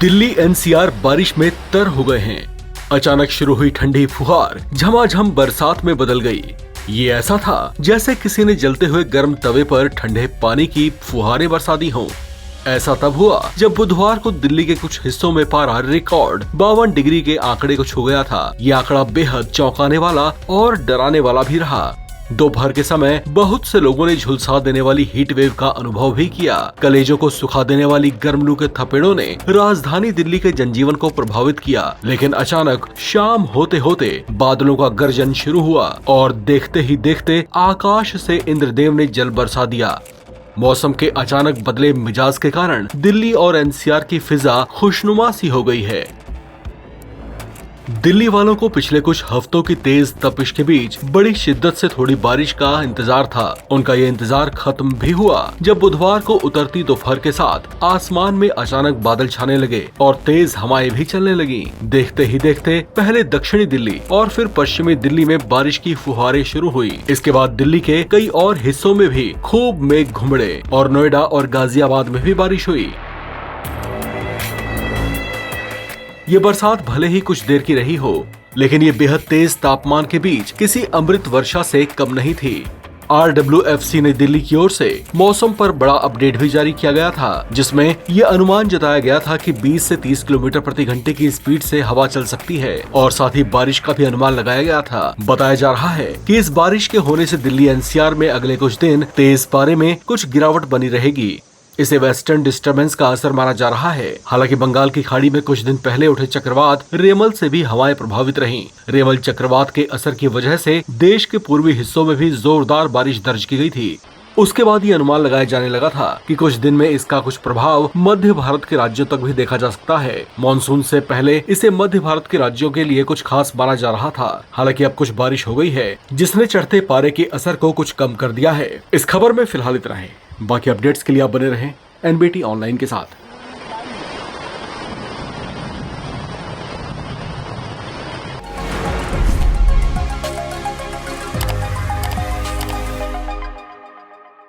Delhi NCR बारिश में तर हो गए हैं। अचानक शुरू हुई ठंडी फुहार झमाझम बरसात में बदल गई। ये ऐसा था जैसे किसी ने जलते हुए गर्म तवे पर ठंडे पानी की फुहारें बरसा दी हों। ऐसा तब हुआ जब बुधवार को दिल्ली के कुछ हिस्सों में पारा रिकॉर्ड 52 डिग्री के आंकड़े को छू गया था। ये आंकड़ा बेहद चौंकाने वाला और डराने वाला भी रहा। दोपहर के समय बहुत से लोगों ने झुलसा देने वाली हीट वेव का अनुभव भी किया। कलेजों को सुखा देने वाली गर्म लू के थपेड़ों ने राजधानी दिल्ली के जनजीवन को प्रभावित किया। लेकिन अचानक शाम होते होते बादलों का गर्जन शुरू हुआ और देखते ही देखते आकाश से इंद्रदेव ने जल बरसा दिया। मौसम के अचानक बदले मिजाज के कारण दिल्ली और एनसीआर की फिजा खुशनुमा सी हो गई है। दिल्ली वालों को पिछले कुछ हफ्तों की तेज तपिश के बीच बड़ी शिद्दत से थोड़ी बारिश का इंतजार था। उनका ये इंतजार खत्म भी हुआ जब बुधवार को उतरती दोपहर के साथ आसमान में अचानक बादल छाने लगे और तेज हवाएं भी चलने लगी। देखते ही देखते पहले दक्षिणी दिल्ली और फिर पश्चिमी दिल्ली में बारिश की फुहारें शुरू हुई। इसके बाद दिल्ली के कई और हिस्सों में भी खूब मेघ घुमड़े और नोएडा और गाजियाबाद में भी बारिश हुई। ये बरसात भले ही कुछ देर की रही हो, लेकिन ये बेहद तेज तापमान के बीच किसी अमृत वर्षा से कम नहीं थी। RWFC ने दिल्ली की ओर से मौसम पर बड़ा अपडेट भी जारी किया गया था, जिसमें ये अनुमान जताया गया था कि 20 से 30 किलोमीटर प्रति घंटे की स्पीड से हवा चल सकती है और साथ ही बारिश का भी अनुमान लगाया गया था। बताया जा रहा है कि इस बारिश के होने से दिल्ली एनसीआर में अगले कुछ दिन तेज पारे में कुछ गिरावट बनी रहेगी। इसे वेस्टर्न डिस्टर्बेंस का असर माना जा रहा है। हालांकि बंगाल की खाड़ी में कुछ दिन पहले उठे चक्रवात रेमल से भी हवाएं प्रभावित रहीं। रेमल चक्रवात के असर की वजह से देश के पूर्वी हिस्सों में भी जोरदार बारिश दर्ज की गई थी। उसके बाद ये अनुमान लगाया जाने लगा था कि कुछ दिन में इसका कुछ प्रभाव मध्य भारत के राज्यों तक भी देखा जा सकता है। मानसून से पहले इसे मध्य भारत के राज्यों के लिए कुछ खास माना जा रहा था। हालांकि अब कुछ बारिश हो गई है, जिसने चढ़ते पारे के असर को कुछ कम कर दिया है। इस खबर में फिलहाल इतना है। बाकी अपडेट्स के लिए आप बने रहें NBT ऑनलाइन के साथ।